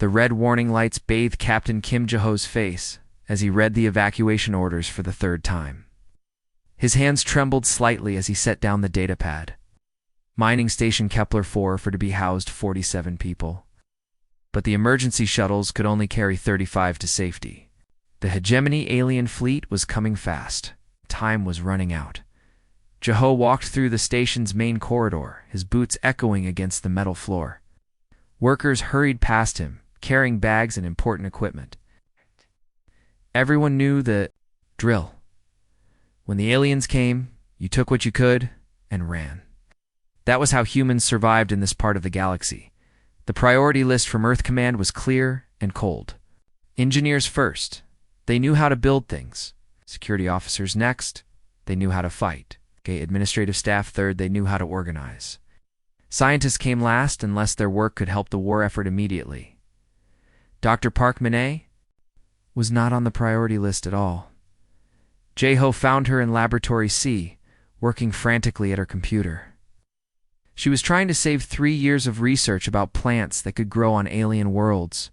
The red warning lights bathed Captain Kim Jae-ho's face as he read the evacuation orders for the third time. His hands trembled slightly as he set down the datapad. Mining Station Kepler-4 for to be housed 47 people. But the emergency shuttles could only carry 35 to safety. The hegemony alien fleet was coming fast. Time was running out. Jae-ho walked through the station's main corridor, his boots echoing against the metal floor. Workers hurried past him, carrying bags and important equipment. Everyone knew the drill. When the aliens came, you took what you could and ran. That was how humans survived in this part of the galaxy. The priority list from Earth Command was clear and cold. Engineers first. They knew how to build things. Security officers next. They knew how to fight. Administrative staff third. They knew how to organize. Scientists came last unless their work could help the war effort immediately. Dr. Park Min-ae was not on the priority list at all. Jae-ho found her in Laboratory C, working frantically at her computer. She was trying to save 3 years of research about plants that could grow on alien worlds.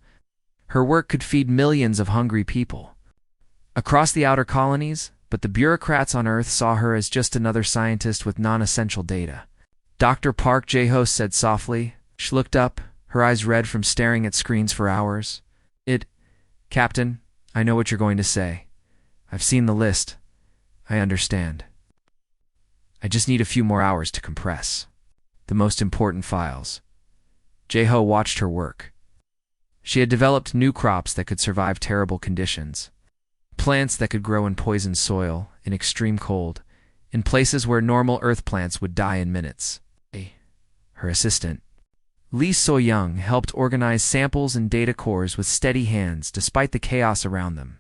Her work could feed millions of hungry people across the outer colonies, but the bureaucrats on Earth saw her as just another scientist with non-essential data. Dr. Park, Jae-ho said softly. She looked up, her eyes red from staring at screens for hours. Captain, I know what you're going to say. I've seen the list. I understand. I just need a few more hours to compress the most important files. Jae-ho watched her work. She had developed new crops that could survive terrible conditions. Plants that could grow in poisoned soil, in extreme cold, in places where normal Earth plants would die in minutes. Her assistant, Lee So-young, helped organize samples and data cores with steady hands despite the chaos around them.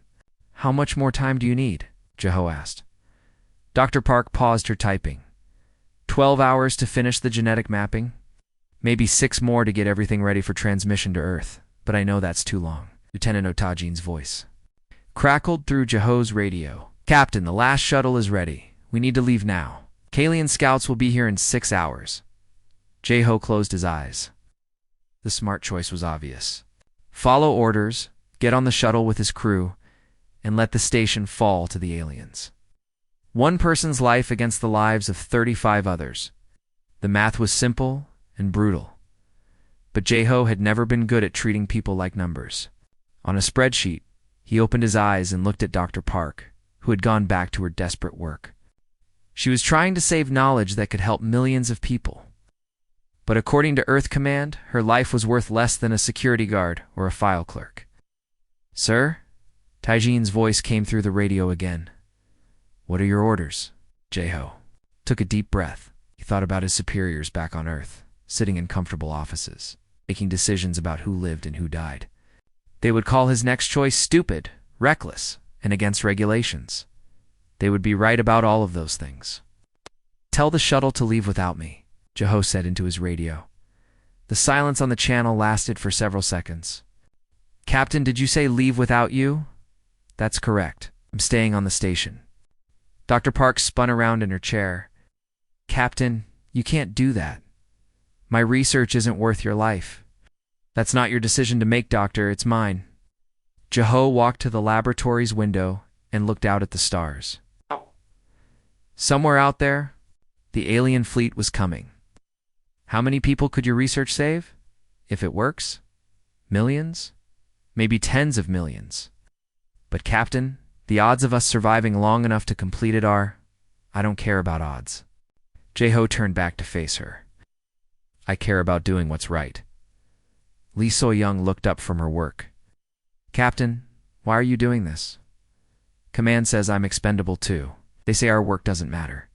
How much more time do you need? Jae-ho asked. Dr. Park paused her typing. 12 hours to finish the genetic mapping? Maybe 6 more to get everything ready for transmission to Earth, but I know that's too long. Lieutenant Otajin's voice crackled through Jae-ho's radio. Captain, the last shuttle is ready. We need to leave now. Kalian scouts will be here in 6 hours. Jae-ho closed his eyes. The smart choice was obvious. Follow orders, get on the shuttle with his crew, and let the station fall to the aliens. One person's life against the lives of 35 others. The math was simple and brutal. But Jae-ho had never been good at treating people like numbers. On a spreadsheet, he opened his eyes and looked at Dr. Park, who had gone back to her desperate work. She was trying to save knowledge that could help millions of people. But according to Earth Command, her life was worth less than a security guard or a file clerk. Sir? Taijin's voice came through the radio again. What are your orders? Jae-ho took a deep breath. He thought about his superiors back on Earth, sitting in comfortable offices, making decisions about who lived and who died. They would call his next choice stupid, reckless, and against regulations. They would be right about all of those things. Tell the shuttle to leave without me, Jae-ho said into his radio. The silence on the channel lasted for several seconds. Captain, did you say leave without you? That's correct. I'm staying on the station. Dr. Park spun around in her chair. Captain, you can't do that. My research isn't worth your life. That's not your decision to make, Doctor. It's mine. Jae-ho walked to the laboratory's window and looked out at the stars. Somewhere out there, the alien fleet was coming. How many people could your research save? If it works? Millions? Maybe tens of millions. But Captain, the odds of us surviving long enough to complete it are... I don't care about odds. Jae-ho turned back to face her. I care about doing what's right. Lee So-young looked up from her work. Captain, why are you doing this? Command says I'm expendable too. They say our work doesn't matter.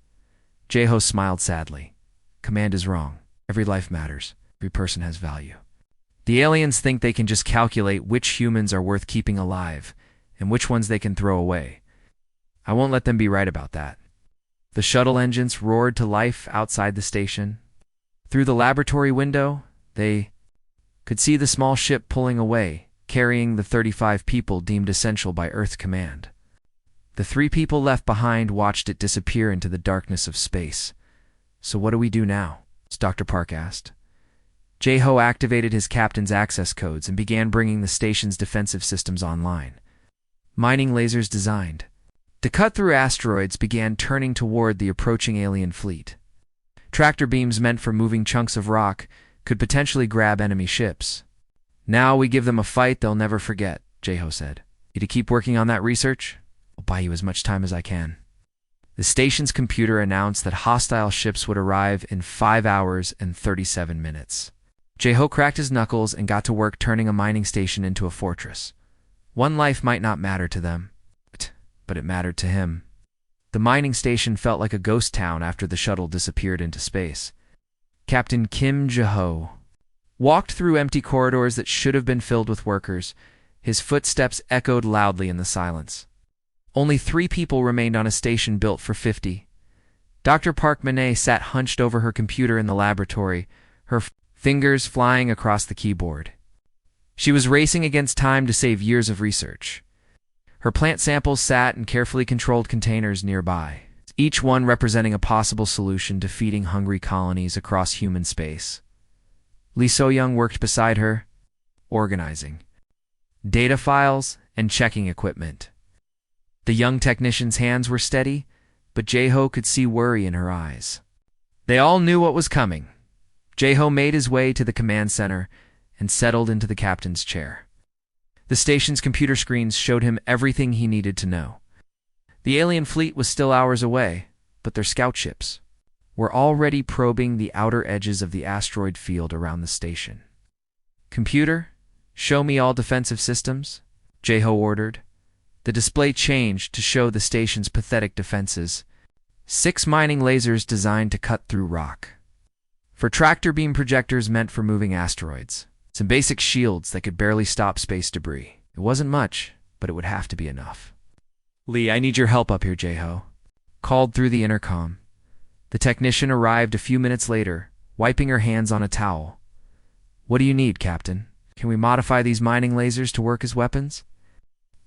Jae-ho smiled sadly. Command is wrong. Every life matters. Every person has value. The aliens think they can just calculate which humans are worth keeping alive and which ones they can throw away. I won't let them be right about that. The shuttle engines roared to life outside the station. Through the laboratory window, they could see the small ship pulling away, carrying the 35 people deemed essential by Earth Command. The 3 people left behind watched it disappear into the darkness of space. So what do we do now? Dr. Park asked. Jae-ho activated his captain's access codes and began bringing the station's defensive systems online. Mining lasers designed to cut through asteroids began turning toward the approaching alien fleet. Tractor beams meant for moving chunks of rock could potentially grab enemy ships. "Now we give them a fight they'll never forget," Jae-ho said. "You to keep working on that research? I'll buy you as much time as I can." The station's computer announced that hostile ships would arrive in 5 hours and 37 minutes. Jae-ho cracked his knuckles and got to work turning a mining station into a fortress. One life might not matter to them, but it mattered to him. The mining station felt like a ghost town after the shuttle disappeared into space. Captain Kim Jae-ho walked through empty corridors that should have been filled with workers. His footsteps echoed loudly in the silence. Only 3 people remained on a station built for 50. Dr. Park Min-ae sat hunched over her computer in the laboratory, her fingers flying across the keyboard. She was racing against time to save years of research. Her plant samples sat in carefully controlled containers nearby, each one representing a possible solution to feeding hungry colonies across human space. Lee So-young worked beside her, organizing data files and checking equipment. The young technician's hands were steady, but Jae-ho could see worry in her eyes. They all knew what was coming. Jae-ho made his way to the command center and settled into the captain's chair. The station's computer screens showed him everything he needed to know. The alien fleet was still hours away, but their scout ships were already probing the outer edges of the asteroid field around the station. "Computer, show me all defensive systems," Jae-ho ordered. The display changed to show the station's pathetic defenses. 6 mining lasers designed to cut through rock. For tractor beam projectors meant for moving asteroids. Some basic shields that could barely stop space debris. It wasn't much, but it would have to be enough. "Lee, I need your help up here," Jae-ho called through the intercom. The technician arrived a few minutes later, wiping her hands on a towel. "What do you need, Captain? Can we modify these mining lasers to work as weapons?"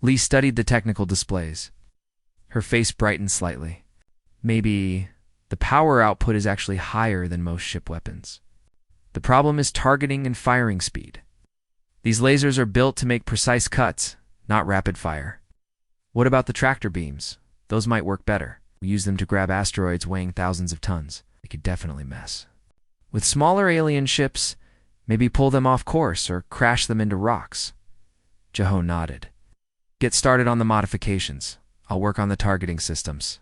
Lee studied the technical displays. Her face brightened slightly. "Maybe the power output is actually higher than most ship weapons. The problem is targeting and firing speed. These lasers are built to make precise cuts, not rapid fire." "What about the tractor beams? Those might work better. We use them to grab asteroids weighing thousands of tons. They could definitely mess with smaller alien ships, maybe pull them off course or crash them into rocks." Jae-ho nodded. "Get started on the modifications. I'll work on the targeting systems."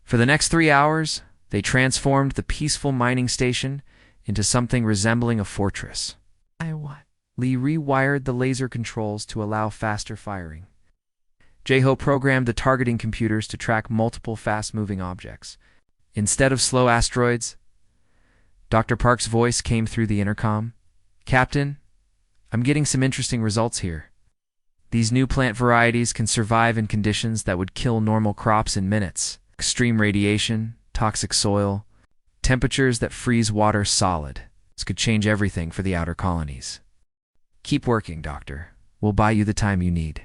For the next 3 hours, they transformed the peaceful mining station into something resembling a fortress. Lee rewired the laser controls to allow faster firing. Jae-ho programmed the targeting computers to track multiple fast-moving objects. Instead of slow asteroids, Dr. Park's voice came through the intercom. "Captain, I'm getting some interesting results here. These new plant varieties can survive in conditions that would kill normal crops in minutes. Extreme radiation, toxic soil, temperatures that freeze water solid. This could change everything for the outer colonies." "Keep working, Doctor. We'll buy you the time you need."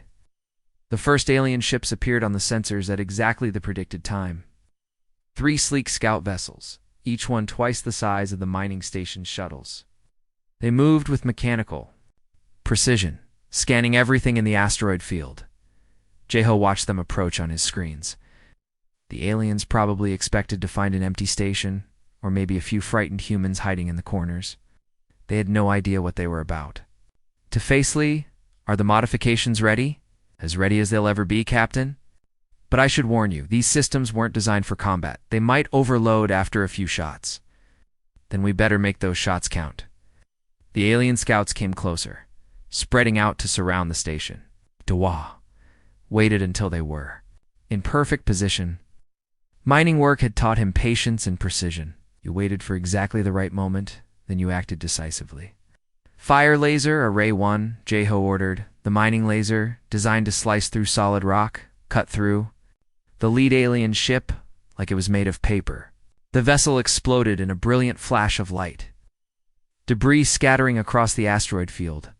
The first alien ships appeared on the sensors at exactly the predicted time. 3 sleek scout vessels, each one twice the size of the mining station's shuttles. They moved with mechanical precision, scanning everything in the asteroid field. Jae-ho watched them approach on his screens. The aliens probably expected to find an empty station, or maybe a few frightened humans hiding in the corners. They had no idea what they were about. "To face Lee, are the modifications ready? As ready as they'll ever be, Captain? But I should warn you, these systems weren't designed for combat. They might overload after a few shots." "Then we better make those shots count." The alien scouts came closer, spreading out to surround the station. Dawa waited until they were in perfect position. Mining work had taught him patience and precision. You waited for exactly the right moment, then you acted decisively. "Fire laser, Array 1, Jae-ho ordered. The mining laser, designed to slice through solid rock, cut through the lead alien ship like it was made of paper. The vessel exploded in a brilliant flash of light, debris scattering across the asteroid field.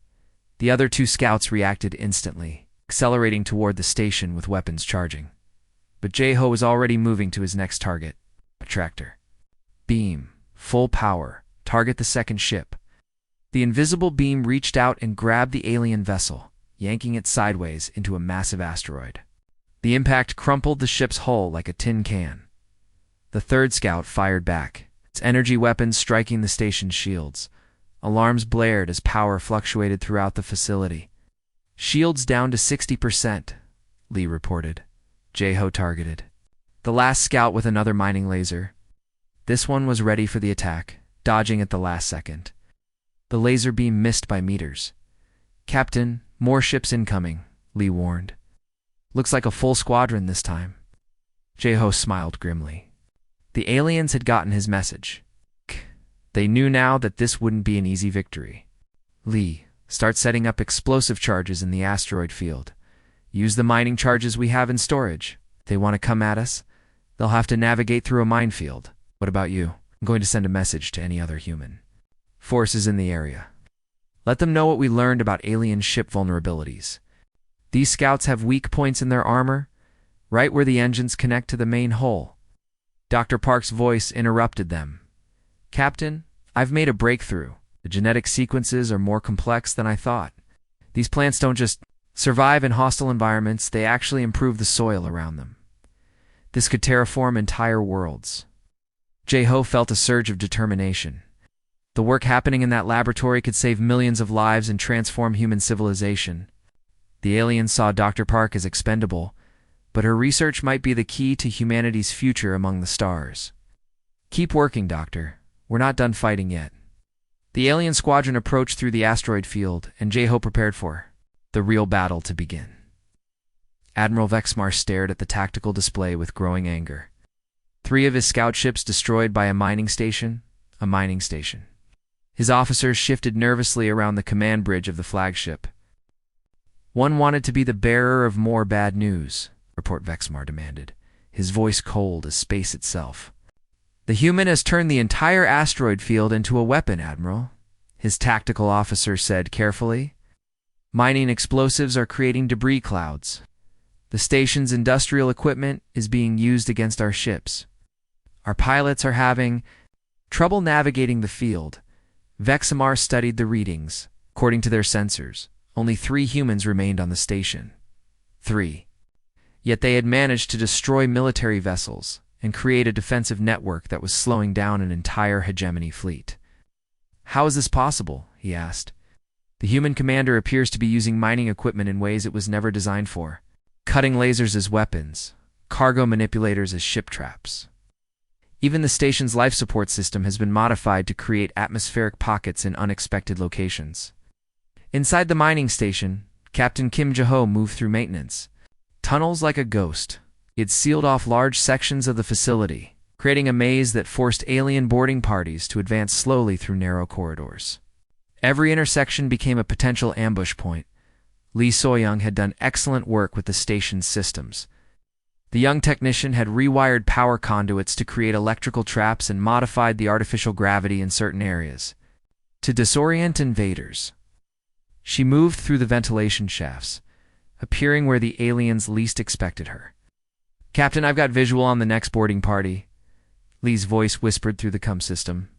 The other 2 scouts reacted instantly, accelerating toward the station with weapons charging. But Jae-ho was already moving to his next target, a tractor beam, full power, target the second ship. The invisible beam reached out and grabbed the alien vessel, yanking it sideways into a massive asteroid. The impact crumpled the ship's hull like a tin can. The third scout fired back, its energy weapons striking the station's shields. Alarms blared as power fluctuated throughout the facility. "Shields down to 60%, Lee reported. Jeho targeted. The last scout with another mining laser. This one was ready for the attack, dodging at the last second. The laser beam missed by meters. "Captain, more ships incoming," Lee warned. "Looks like a full squadron this time." Jeho smiled grimly. The aliens had gotten his message. They knew now that this wouldn't be an easy victory. "Lee, start setting up explosive charges in the asteroid field. Use the mining charges we have in storage. If they want to come at us, they'll have to navigate through a minefield. What about you? I'm going to send a message to any other human forces in the area. Let them know what we learned about alien ship vulnerabilities. These scouts have weak points in their armor, right where the engines connect to the main hull." Dr. Park's voice interrupted them. "Captain, I've made a breakthrough. The genetic sequences are more complex than I thought. These plants don't just survive in hostile environments, they actually improve the soil around them. This could terraform entire worlds." Jeho felt a surge of determination. The work happening in that laboratory could save millions of lives and transform human civilization. The aliens saw Dr. Park as expendable, but her research might be the key to humanity's future among the stars. "Keep working, Doctor. We're not done fighting yet." The alien squadron approached through the asteroid field, and Jeho prepared for the real battle to begin. Admiral Vexmar stared at the tactical display with growing anger. 3 of his scout ships destroyed by a mining station. His officers shifted nervously around the command bridge of the flagship. "One wanted to be the bearer of more bad news," Report Vexmar demanded, his voice cold as space itself. "The human has turned the entire asteroid field into a weapon, Admiral," his tactical officer said carefully. "Mining explosives are creating debris clouds. The station's industrial equipment is being used against our ships. Our pilots are having trouble navigating the field." Vexamar studied the readings. According to their sensors, only 3 humans remained on the station. 3. Yet they had managed to destroy military vessels and create a defensive network that was slowing down an entire hegemony fleet. "How is this possible?" he asked. "The human commander appears to be using mining equipment in ways it was never designed for. Cutting lasers as weapons, cargo manipulators as ship traps. Even the station's life support system has been modified to create atmospheric pockets in unexpected locations." Inside the mining station, Captain Kim Jeho moved through maintenance tunnels like a ghost. He had sealed off large sections of the facility, creating a maze that forced alien boarding parties to advance slowly through narrow corridors. Every intersection became a potential ambush point. Lee Soyoung had done excellent work with the station's systems. The young technician had rewired power conduits to create electrical traps and modified the artificial gravity in certain areas to disorient invaders. She moved through the ventilation shafts, appearing where the aliens least expected her. "Captain, I've got visual on the next boarding party," Lee's voice whispered through the comm system.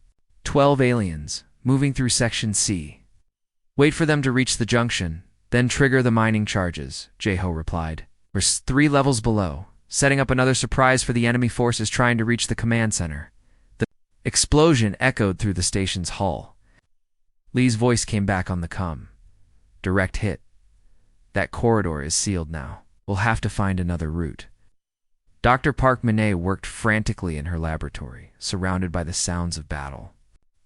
12 aliens, moving through Section C. "Wait for them to reach the junction, then trigger the mining charges," Jeho replied. "We're 3 levels below, setting up another surprise for the enemy forces trying to reach the command center." The explosion echoed through the station's hull. Lee's voice came back on the comm. "Direct hit. That corridor is sealed now. We'll have to find another route." Dr. Park Monet worked frantically in her laboratory, surrounded by the sounds of battle.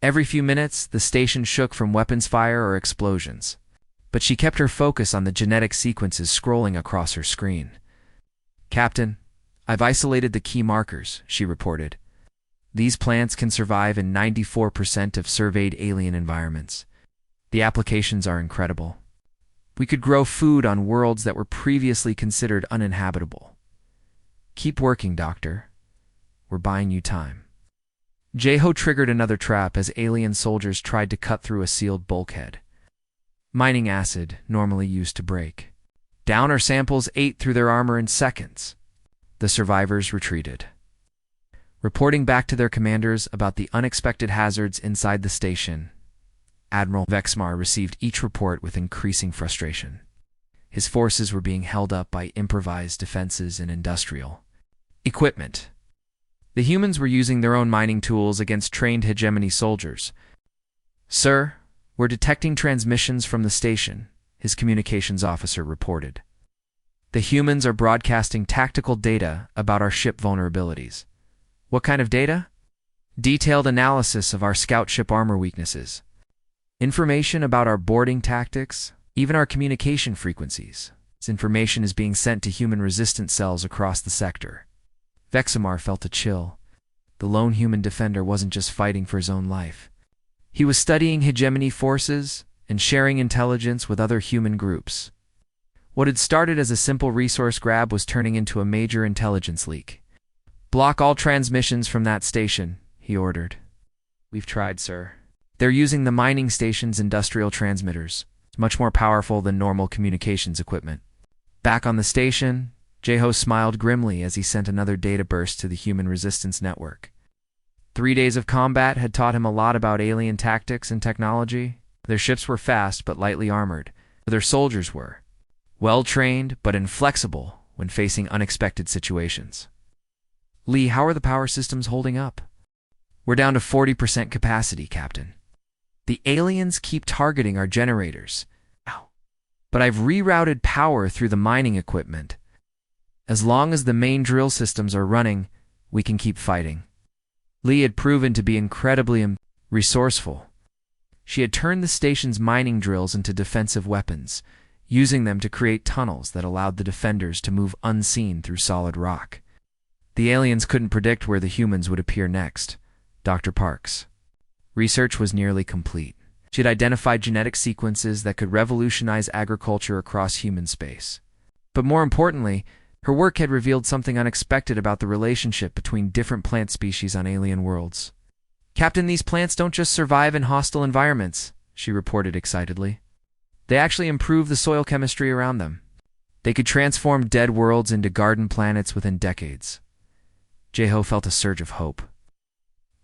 Every few minutes, the station shook from weapons fire or explosions. But she kept her focus on the genetic sequences scrolling across her screen. "Captain, I've isolated the key markers," she reported. "These plants can survive in 94% of surveyed alien environments. The applications are incredible. We could grow food on worlds that were previously considered uninhabitable. Keep working, Doctor. We're buying you time." Jeho triggered another trap as alien soldiers tried to cut through a sealed bulkhead. Mining acid, normally used to break. Downer samples ate through their armor in seconds. The survivors retreated, reporting back to their commanders about the unexpected hazards inside the station. Admiral Vexmar received each report with increasing frustration. His forces were being held up by improvised defenses and industrial equipment. The humans were using their own mining tools against trained hegemony soldiers. "Sir, we're detecting transmissions from the station," his communications officer reported. "The humans are broadcasting tactical data about our ship vulnerabilities." "What kind of data?" "Detailed analysis of our scout ship armor weaknesses. Information about our boarding tactics, even our communication frequencies. This information is being sent to human resistance cells across the sector." Vexamar felt a chill. The lone human defender wasn't just fighting for his own life. He was studying hegemony forces and sharing intelligence with other human groups. What had started as a simple resource grab was turning into a major intelligence leak. "Block all transmissions from that station," he ordered. "We've tried, sir. They're using the mining station's industrial transmitters. It's much more powerful than normal communications equipment." Back on the station, Jeho smiled grimly as he sent another data burst to the human resistance network. 3 days of combat had taught him a lot about alien tactics and technology. Their ships were fast but lightly armored. Their soldiers were well-trained but inflexible when facing unexpected situations. "Lee, how are the power systems holding up?" "We're down to 40% capacity, Captain. The aliens keep targeting our generators. Ow. But I've rerouted power through the mining equipment. As long as the main drill systems are running, we can keep fighting." Lee had proven to be incredibly resourceful. She had turned the station's mining drills into defensive weapons, using them to create tunnels that allowed the defenders to move unseen through solid rock. The aliens couldn't predict where the humans would appear next. Dr. Parks' research was nearly complete. She had identified genetic sequences that could revolutionize agriculture across human space. But more importantly, her work had revealed something unexpected about the relationship between different plant species on alien worlds. "Captain, these plants don't just survive in hostile environments," she reported excitedly. "They actually improve the soil chemistry around them. They could transform dead worlds into garden planets within decades." Jeho felt a surge of hope.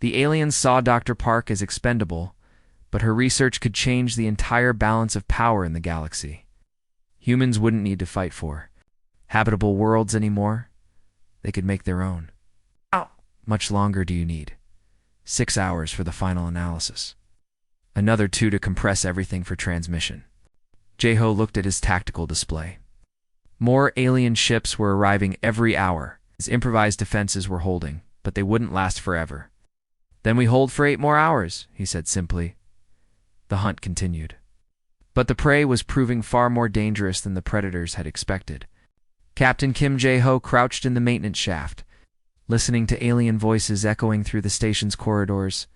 The aliens saw Dr. Park as expendable, but her research could change the entire balance of power in the galaxy. Humans wouldn't need to fight for habitable worlds anymore. They could make their own. "Ow. Much longer do you need?" 6 hours for the final analysis. Another 2 to compress everything for transmission. Jeho looked at his tactical display. More alien ships were arriving every hour. His improvised defenses were holding, but they wouldn't last forever. "Then we hold for 8 more hours, he said simply. The hunt continued. But the prey was proving far more dangerous than the predators had expected. Captain Kim Jae-ho crouched in the maintenance shaft, listening to alien voices echoing through the station's corridors.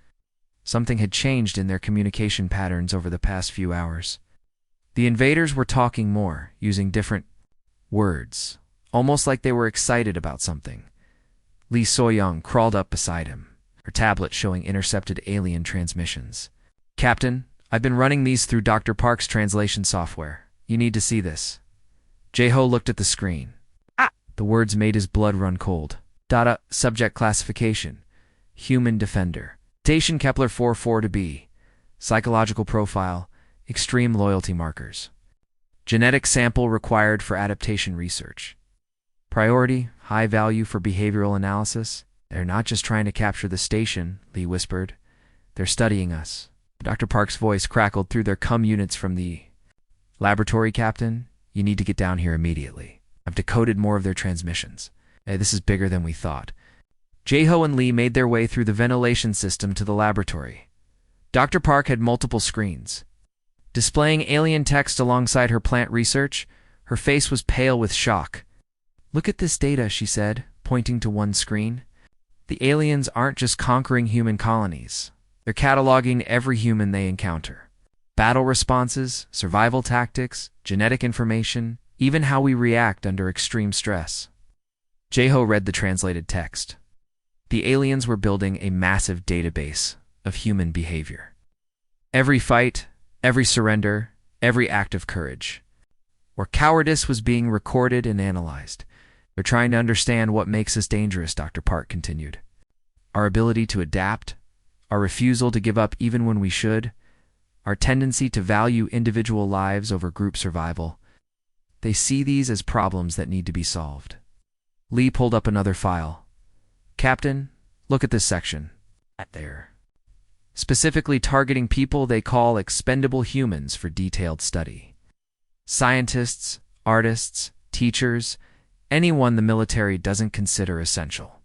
Something had changed in their communication patterns over the past few hours. The invaders were talking more, using different words, almost like they were excited about something. Lee So-young crawled up beside him, her tablet showing intercepted alien transmissions. "Captain, I've been running these through Dr. Park's translation software. You need to see this." Jae-ho looked at the screen. The words made his blood run cold. Data, subject classification, human defender. Station Kepler 44 to B. Psychological profile, extreme loyalty markers. Genetic sample required for adaptation research. Priority, high value for behavioral analysis. "They're not just trying to capture the station," Lee whispered. "They're studying us." Dr. Park's voice crackled through their units from the laboratory. "Captain, you need to get down here immediately. I've decoded more of their transmissions. This is bigger than we thought." Jae-ho and Lee made their way through the ventilation system to the laboratory. Dr. Park had multiple screens. Displaying alien text alongside her plant research, her face was pale with shock. "Look at this data," she said, pointing to one screen. "The aliens aren't just conquering human colonies. They're cataloging every human they encounter. Battle responses, survival tactics, genetic information, even how we react under extreme stress." Jae-ho read the translated text. The aliens were building a massive database of human behavior. Every fight, every surrender, every act of courage, or cowardice was being recorded and analyzed. "They're trying to understand what makes us dangerous," Dr. Park continued. "Our ability to adapt, our refusal to give up even when we should, our tendency to value individual lives over group survival. They see these as problems that need to be solved. Lee pulled up another file. Captain, look at this section. There. Specifically targeting people they call expendable humans for detailed study. Scientists, artists, teachers, anyone the military doesn't consider essential.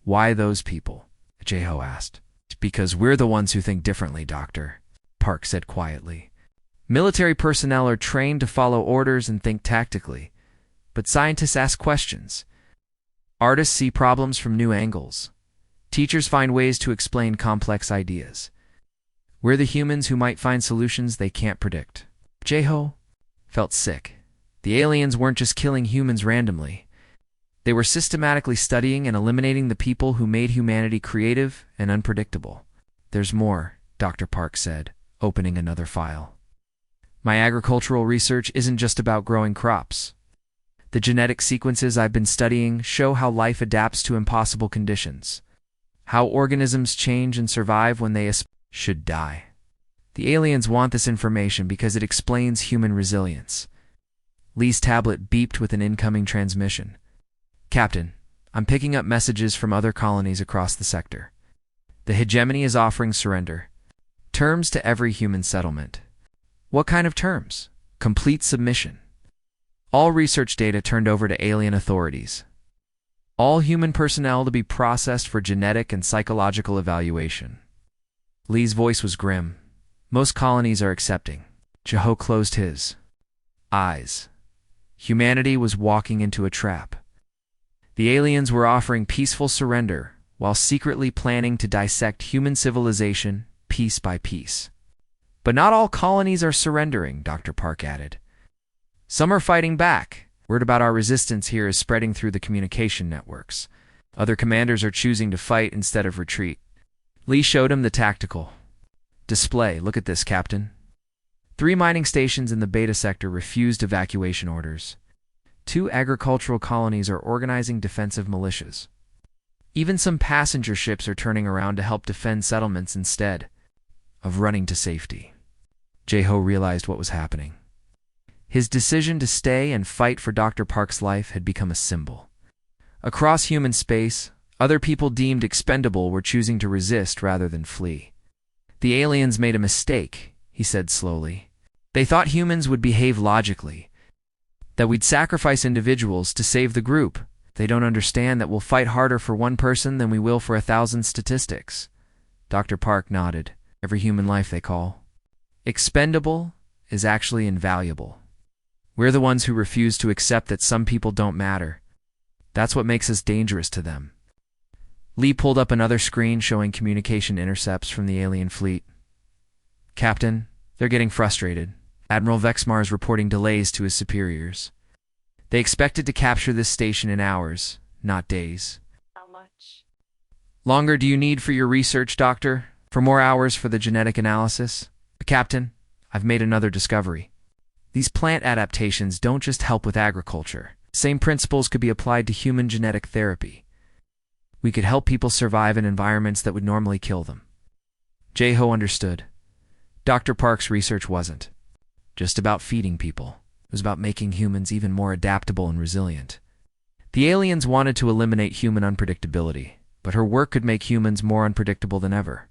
Why those people? Jeho asked. Because we're the ones who think differently, Doctor, Park said quietly. Military personnel are trained to follow orders and think tactically, but scientists ask questions. Artists see problems from new angles. Teachers find ways to explain complex ideas. We're the humans who might find solutions they can't predict. Jeho felt sick. The aliens weren't just killing humans randomly. They were systematically studying and eliminating the people who made humanity creative and unpredictable. There's more, Dr. Park said, opening another file. My agricultural research isn't just about growing crops. The genetic sequences I've been studying show how life adapts to impossible conditions, how organisms change and survive when they should die. The aliens want this information because it explains human resilience. Lee's tablet beeped with an incoming transmission. Captain, I'm picking up messages from other colonies across the sector. The hegemony is offering surrender. Terms to every human settlement. What kind of terms? Complete submission. All research data turned over to alien authorities. All human personnel to be processed for genetic and psychological evaluation. Lee's voice was grim. Most colonies are accepting. Jeho closed his eyes. Humanity was walking into a trap. The aliens were offering peaceful surrender while secretly planning to dissect human civilization piece by piece. But not all colonies are surrendering, Dr. Park added. Some are fighting back. Word about our resistance here is spreading through the communication networks. Other commanders are choosing to fight instead of retreat. Lee showed him the tactical display. Look at this, Captain. 3 mining stations in the beta sector refused evacuation orders. 2 agricultural colonies are organizing defensive militias. Even some passenger ships are turning around to help defend settlements instead of running to safety. Jeho realized what was happening. His decision to stay and fight for Dr. Park's life had become a symbol. Across human space, other people deemed expendable were choosing to resist rather than flee. The aliens made a mistake, he said slowly. They thought humans would behave logically, that we'd sacrifice individuals to save the group. They don't understand that we'll fight harder for one person than we will for 1,000 statistics. Dr. Park nodded. Every human life they call expendable is actually invaluable. We're the ones who refuse to accept that some people don't matter. That's what makes us dangerous to them. Lee pulled up another screen showing communication intercepts from the alien fleet. Captain, they're getting frustrated. Admiral Vexmar is reporting delays to his superiors. They expected to capture this station in hours, not days. How much longer do you need for your research, Doctor? For more hours for the genetic analysis? Captain, I've made another discovery. These plant adaptations don't just help with agriculture. Same principles could be applied to human genetic therapy. We could help people survive in environments that would normally kill them. Jeho understood. Dr. Park's research wasn't just about feeding people. It was about making humans even more adaptable and resilient. The aliens wanted to eliminate human unpredictability, but her work could make humans more unpredictable than ever.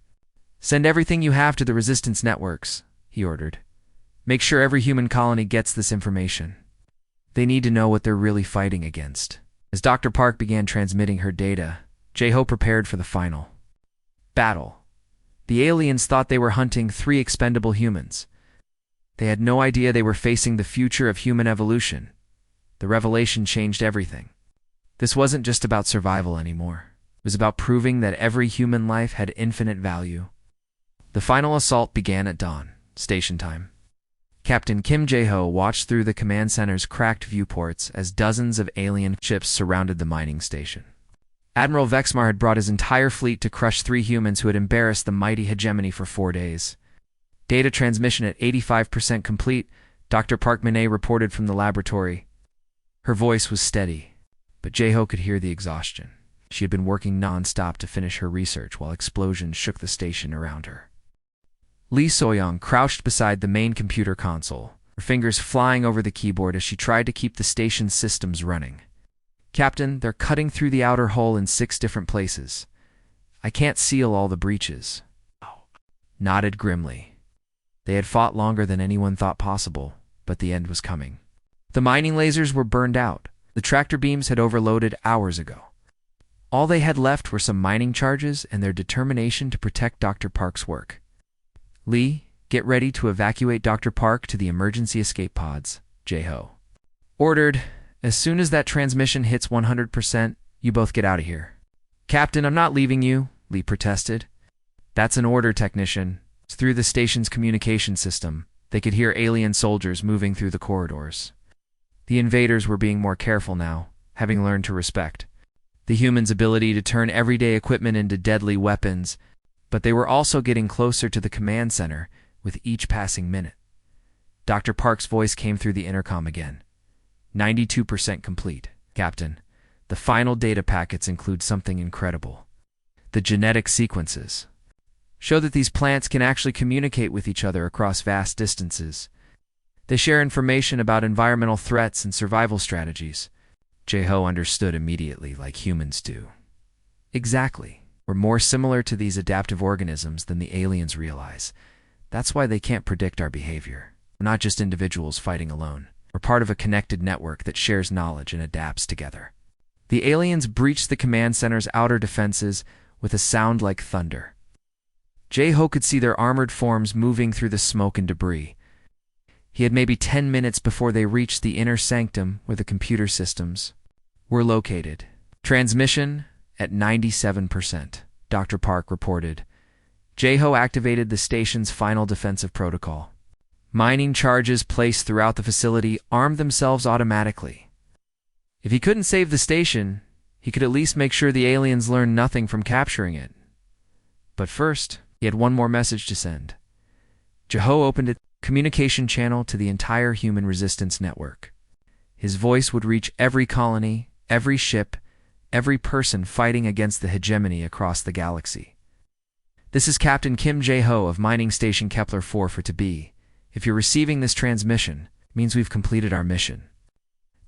Send everything you have to the resistance networks, he ordered. Make sure every human colony gets this information. They need to know what they're really fighting against. As Dr. Park began transmitting her data, Jeho prepared for the final battle. The aliens thought they were hunting 3 expendable humans. They had no idea they were facing the future of human evolution. The revelation changed everything. This wasn't just about survival anymore. It was about proving that every human life had infinite value. The final assault began at dawn, station time. Captain Kim Jeho watched through the command center's cracked viewports as dozens of alien ships surrounded the mining station. Admiral Vexmar had brought his entire fleet to crush 3 humans who had embarrassed the mighty hegemony for 4 days. Data transmission at 85% complete, Dr. Park Minet reported from the laboratory. Her voice was steady, but Jeho could hear the exhaustion. She had been working non-stop to finish her research while explosions shook the station around her. Lee Soyoung crouched beside the main computer console, her fingers flying over the keyboard as she tried to keep the station's systems running. "Captain, they're cutting through the outer hull in 6 different places. I can't seal all the breaches." Nodded grimly. They had fought longer than anyone thought possible, but the end was coming. The mining lasers were burned out. The tractor beams had overloaded hours ago. All they had left were some mining charges and their determination to protect Dr. Park's work. "Lee, get ready to evacuate Dr. Park to the emergency escape pods," Jae-ho ordered. "As soon as that transmission hits 100%, you both get out of here." "Captain, I'm not leaving you," Lee protested. "That's an order, technician." Through the station's communication system, they could hear alien soldiers moving through the corridors. The invaders were being more careful now, having learned to respect the humans' ability to turn everyday equipment into deadly weapons, but they were also getting closer to the command center with each passing minute. Dr. Park's voice came through the intercom again. 92% complete, Captain. The final data packets include something incredible. The genetic sequences show that these plants can actually communicate with each other across vast distances. They share information about environmental threats and survival strategies. Jae-ho understood immediately, like humans do. Exactly. We're more similar to these adaptive organisms than the aliens realize. That's why they can't predict our behavior. We're not just individuals fighting alone. We're part of a connected network that shares knowledge and adapts together. The aliens breached the command center's outer defenses with a sound like thunder. Jae-ho could see their armored forms moving through the smoke and debris. He had maybe 10 minutes before they reached the inner sanctum where the computer systems were located. "Transmission at 97%, Dr. Park reported. Jae-ho activated the station's final defensive protocol. Mining charges placed throughout the facility armed themselves automatically. If he couldn't save the station, he could at least make sure the aliens learned nothing from capturing it. But first, he had one more message to send. Jae-ho opened a communication channel to the entire human resistance network. His voice would reach every colony, every ship, every person fighting against the hegemony across the galaxy. "This is Captain Kim Jae-ho of Mining Station Kepler-4 for Tabi. If you're receiving this transmission, it means we've completed our mission.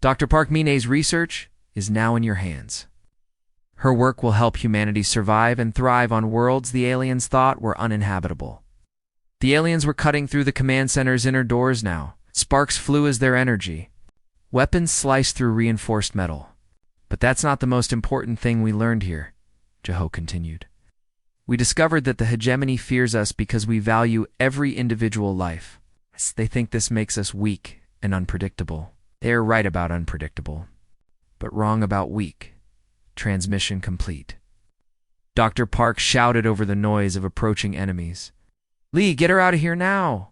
Dr. Park Mine's research is now in your hands. Her work will help humanity survive and thrive on worlds the aliens thought were uninhabitable." The aliens were cutting through the command center's inner doors now. Sparks flew as their energy. Weapons sliced through reinforced metal. "But that's not the most important thing we learned here," Jae-ho continued. "We discovered that the hegemony fears us because we value every individual life. They think this makes us weak and unpredictable. They are right about unpredictable, but wrong about weak." Transmission complete. Dr. Park shouted over the noise of approaching enemies. "Lee, get her out of here now!"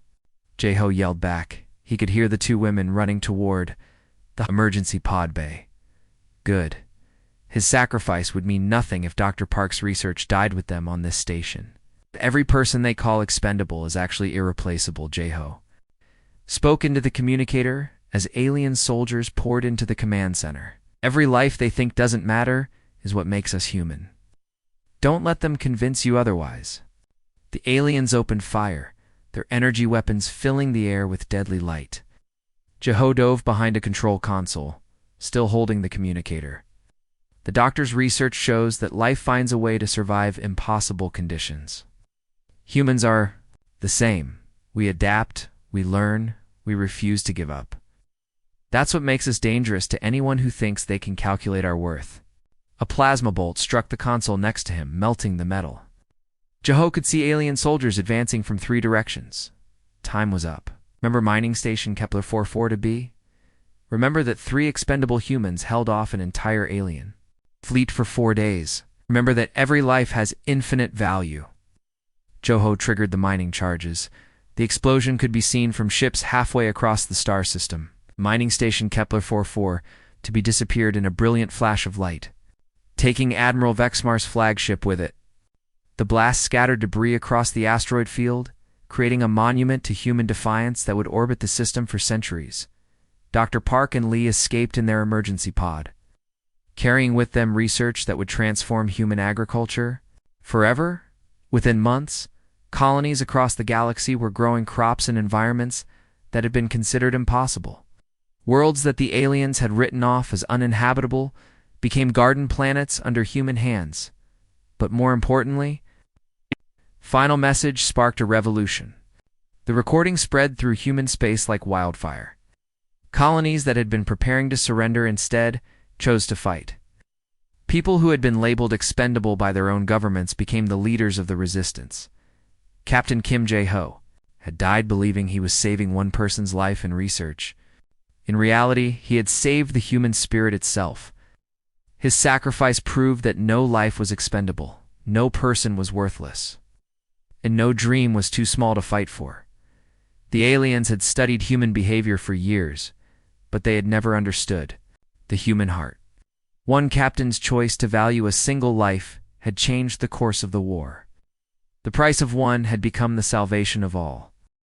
Jae-ho yelled back. He could hear the 2 women running toward the emergency pod bay. Good. His sacrifice would mean nothing if Dr. Park's research died with them on this station. "Every person they call expendable is actually irreplaceable," Jae-ho spoke into the communicator as alien soldiers poured into the command center. "Every life they think doesn't matter is what makes us human. Don't let them convince you otherwise." The aliens opened fire, their energy weapons filling the air with deadly light. Jae-ho dove behind a control console, still holding the communicator. The doctor's research shows that life finds a way to survive impossible conditions. Humans are the same. We adapt, we learn, we refuse to give up. That's what makes us dangerous to anyone who thinks they can calculate our worth. A plasma bolt struck the console next to him, melting the metal. Jae-ho could see alien soldiers advancing from 3 directions. Time was up. Remember Mining Station Kepler-4 to be? Remember that 3 expendable humans held off an entire alien fleet for 4 days. Remember that every life has infinite value. Jae-ho triggered the mining charges. The explosion could be seen from ships halfway across the star system. Mining Station Kepler-4 to be disappeared in a brilliant flash of light, taking Admiral Vexmar's flagship with it. The blast scattered debris across the asteroid field, creating a monument to human defiance that would orbit the system for centuries. Dr. Park and Lee escaped in their emergency pod, carrying with them research that would transform human agriculture forever. Within months, Colonies across the galaxy were growing crops in environments that had been considered impossible. Worlds that the aliens had written off as uninhabitable became garden planets under human hands. But more importantly, final message sparked a revolution. The recording spread through human space like wildfire. Colonies that had been preparing to surrender instead chose to fight. People who had been labeled expendable by their own governments became the leaders of the resistance. Captain Kim Jae-ho had died believing he was saving one person's life in research. In reality, he had saved the human spirit itself. His sacrifice proved that no life was expendable, no person was worthless, and no dream was too small to fight for. The aliens had studied human behavior for years, but they had never understood the human heart. One captain's choice to value a single life had changed the course of the war. The price of one had become the salvation of all.